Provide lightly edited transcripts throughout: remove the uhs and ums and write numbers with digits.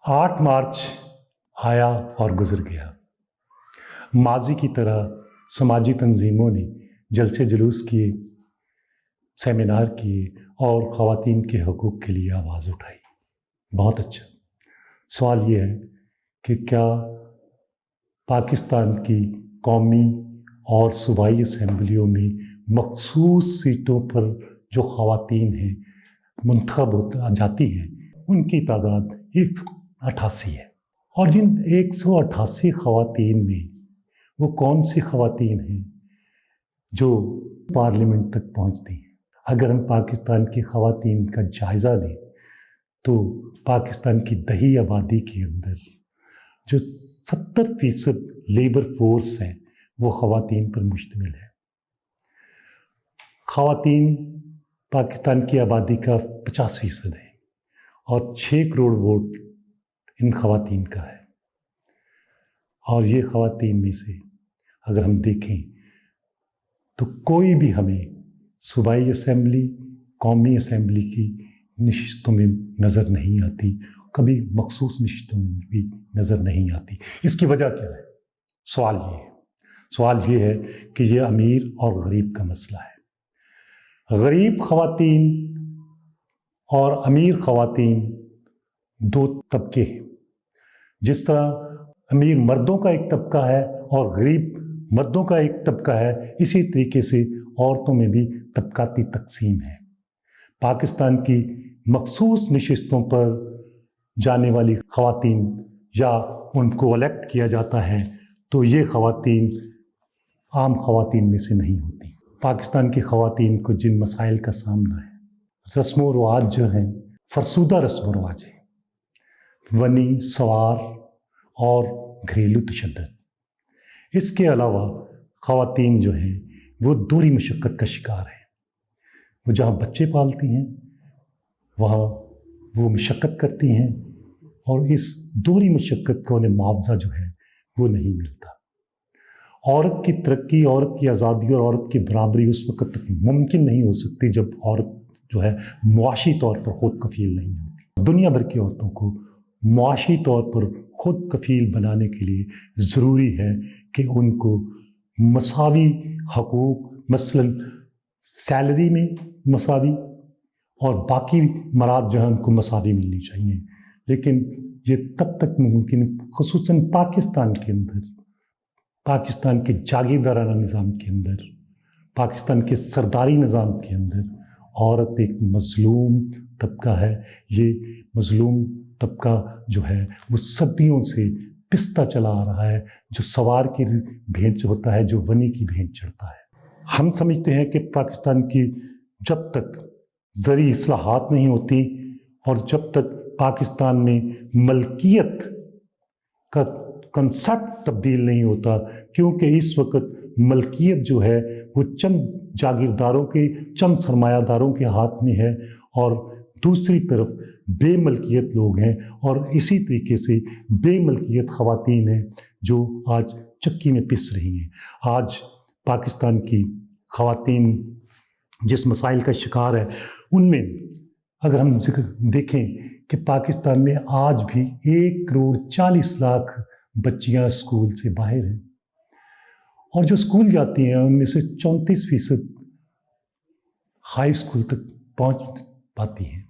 8 मार्च आया और गुजर गया। माजी की तरह समाजी तंजीमों ने जलसे जुलूस किए, सेमिनार किए और ख़वातीन के हकूक़ के लिए आवाज़ उठाई। बहुत अच्छा। सवाल ये है कि क्या पाकिस्तान की कौमी और सूबाई असम्बलियों में मख़सूस सीटों पर जो ख़वातीन हैं मुंतखब हो जाती हैं, उनकी तादाद 188 है। और जिन 188 ख़वातीन में वो कौन सी ख़वातीन हैं जो पार्लियामेंट तक पहुंचती हैं? अगर हम पाकिस्तान की ख़वातीन का जायज़ा लें तो पाकिस्तान की दही आबादी के अंदर जो 70% लेबर फोर्स है वो ख़वातीन पर मुश्तमिल है। ख़वातीन पाकिस्तान की आबादी का 50% है और 6 करोड़ वोट इन ख़वातीन का है। और ये ख़वातीन में से अगर हम देखें तो कोई भी हमें सूबाई असम्बली, कौमी असम्बली की नशिस्तों में नज़र नहीं आती, कभी मखसूस नशिस्तों में भी नज़र नहीं आती। इसकी वजह क्या है? सवाल ये है कि ये अमीर और गरीब का मसला है। गरीब ख़वातीन और अमीर ख़वातीन दो तबके हैं। जिस तरह अमीर मर्दों का एक तबका है और गरीब मर्दों का एक तबका है, इसी तरीके से औरतों में भी तबकाती तकसीम है। पाकिस्तान की मखसूस नशिस्तों पर जाने वाली ख़वातीन या उनको इलेक्ट किया जाता है तो ये ख़वातीन आम ख़वातीन में से नहीं होती। पाकिस्तान की ख़वातीन को जिन मसाइल का सामना है, रस्म व रवाज जो हैं फरसुदा रस्म व रवाज हैं, वनी सवार और घरेलू तशद्दुद। इसके अलावा ख़वातीन जो हैं वो दोहरी मशक्क़त का शिकार हैं। वो जहाँ बच्चे पालती हैं वहाँ वो मशक्क़त करती हैं और इस दोहरी मशक्क़त का उन्हें मुआवजा जो है वो नहीं मिलता। औरत की तरक्की, औरत की आज़ादी और औरत की बराबरी उस वक़्त तक मुमकिन नहीं हो सकती जब औरत जो है मुआशी तौर पर खुद कफ़ील नहीं होती। दुनिया भर की औरतों को मुआशी तौर पर खुद कफ़ील बनाने के लिए ज़रूरी है कि उनको मसावी हकूक़, मसलन सैलरी में मसावी और बाकी मराद जो है उनको मसावी मिलनी चाहिए। लेकिन ये तब तक मुमकिन, ख़ुसूसन पाकिस्तान के अंदर, पाकिस्तान के जागीरदाराना निज़ाम के अंदर, पाकिस्तान के सरदारी निज़ाम के अंदर औरत एक मज़लूम तबका है। ये मज़लूम तबका जो है वो सदियों से पिसता चला आ रहा है। जो सवार की भेंट जो होता है, जो वनी की भेंट चढ़ता है। हम समझते हैं कि पाकिस्तान की जब तक ज़री इस्लाहात नहीं होती और जब तक पाकिस्तान में मलकियत का कंसेप्ट तब्दील नहीं होता, क्योंकि इस वक्त मलकियत जो है वो चंद जागीरदारों के, चंद सरमायादारों के हाथ में है और दूसरी तरफ बेमलकियत लोग हैं और इसी तरीके से बेमलकियत ख़वातीन हैं जो आज चक्की में पिस रही हैं। आज पाकिस्तान की ख़वातीन जिस मसाइल का शिकार है, उनमें अगर हम देखें कि पाकिस्तान में आज भी 1,40,00,000 बच्चियां स्कूल से बाहर हैं और जो स्कूल जाती हैं उनमें से 34% हाई स्कूल तक पहुंच पाती हैं।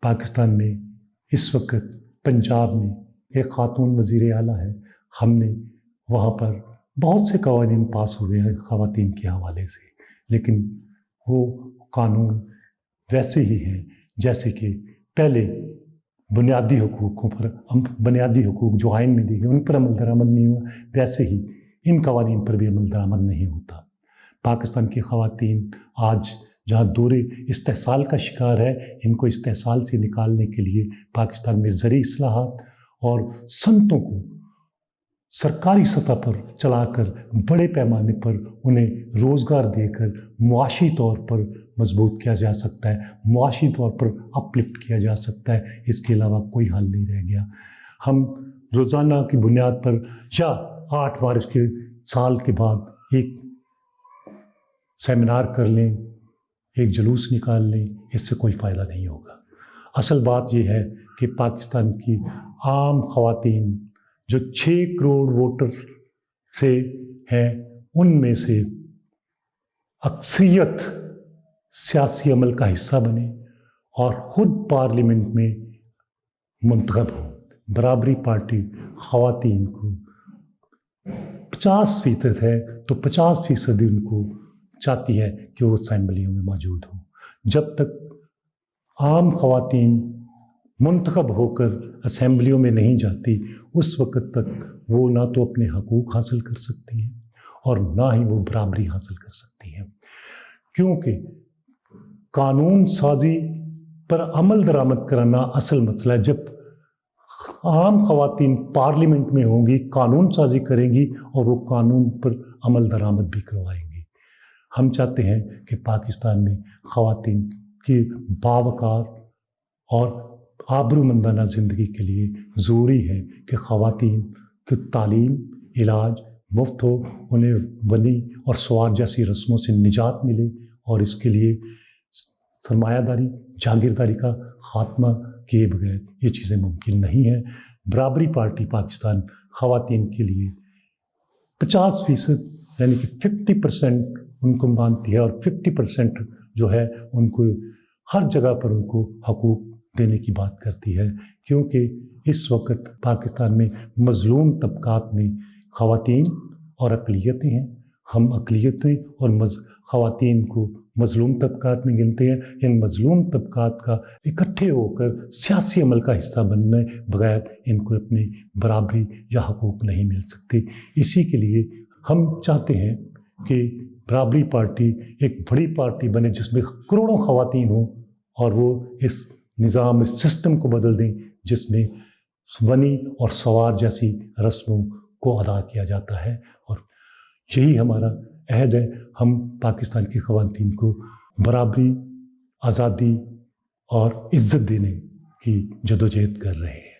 पाकिस्तान में इस वक्त पंजाब में एक खातून वज़ीर आला है। हमने वहाँ पर बहुत से कानून पास हुए हैं ख़वातीन के हवाले से, लेकिन वो कानून वैसे ही हैं जैसे कि पहले बुनियादी हुकूकों पर, बुनियादी हुकूक जो आइन में दी गए उन पर अमल दरामद नहीं हुआ, वैसे ही इन कवानीन पर भी अमल दरामद नहीं होता। पाकिस्तान की ख़वातीन आज जहाँ दूरे इस्तेहसाल का शिकार है, इनको इस्तेहसाल से निकालने के लिए पाकिस्तान में ज़री इस्लाहात और संतों को सरकारी सतह पर चलाकर बड़े पैमाने पर उन्हें रोज़गार देकर मुआशी तौर पर मजबूत किया जा सकता है, मुआशी तौर पर अपलिफ्ट किया जा सकता है। इसके अलावा कोई हल नहीं रह गया। हम रोज़ाना की बुनियाद पर या 8 मार्च के साल के बाद एक सेमिनार कर लें, एक जुलूस निकाल लें, इससे कोई फ़ायदा नहीं होगा। اصل بات یہ ہے کہ پاکستان کی عام خواتین جو 6 کروڑ ووٹر سے ہیں، ان میں سے اکثریت سیاسی عمل کا حصہ بنے اور خود پارلیمنٹ میں منتخب ہو۔ برابری پارٹی خواتین کو 50% ہے تو 50% ان کو چاہتی ہے کہ وہ اسمبلیوں میں موجود ہوں۔ جب تک عام خواتین منتخب ہو کر اسمبلیوں میں نہیں جاتی، اس وقت تک وہ نہ تو اپنے حقوق حاصل کر سکتی ہیں اور نہ ہی وہ برابری حاصل کر سکتی ہیں، کیونکہ قانون سازی پر عمل درآمد کرانا اصل مسئلہ ہے۔ جب عام خواتین پارلیمنٹ میں ہوں گی، قانون سازی کریں گی اور وہ قانون پر عمل درآمد بھی کروائیں گی۔ ہم چاہتے ہیں کہ پاکستان میں خواتین کی باوقار اور آبرومندانہ زندگی کے لیے ضروری ہے کہ خواتین کی تعلیم، علاج مفت ہو، انہیں ونی اور سوار جیسی رسموں سے نجات ملے، اور اس کے لیے سرمایہ داری، جاگیرداری کا خاتمہ کیے بغیر یہ چیزیں ممکن نہیں ہیں۔ برابری پارٹی پاکستان خواتین کے لیے 50% یعنی کہ 50% ان کو مانتی ہے، اور 50% جو ہے ان کو ہر جگہ پر ان کو حقوق دینے کی بات کرتی ہے، کیونکہ اس وقت پاکستان میں مظلوم طبقات میں خواتین اور اقلیتیں ہیں۔ ہم اقلیتیں اور خواتین کو مظلوم طبقات میں گنتے ہیں۔ ان مظلوم طبقات کا اکٹھے ہو کر سیاسی عمل کا حصہ بننے بغیر ان کو اپنی برابری یا حقوق نہیں مل سکتے۔ اسی کے لیے ہم چاہتے ہیں کہ برابری پارٹی ایک بڑی پارٹی بنے جس میں کروڑوں خواتین ہوں، اور وہ اس نظام، اس سسٹم کو بدل دیں جس میں ونی اور سوار جیسی رسموں کو ادا کیا جاتا ہے، اور یہی ہمارا عہد ہے۔ ہم پاکستان کی خواتین کو برابری، آزادی اور عزت دینے کی جدوجہد کر رہے ہیں۔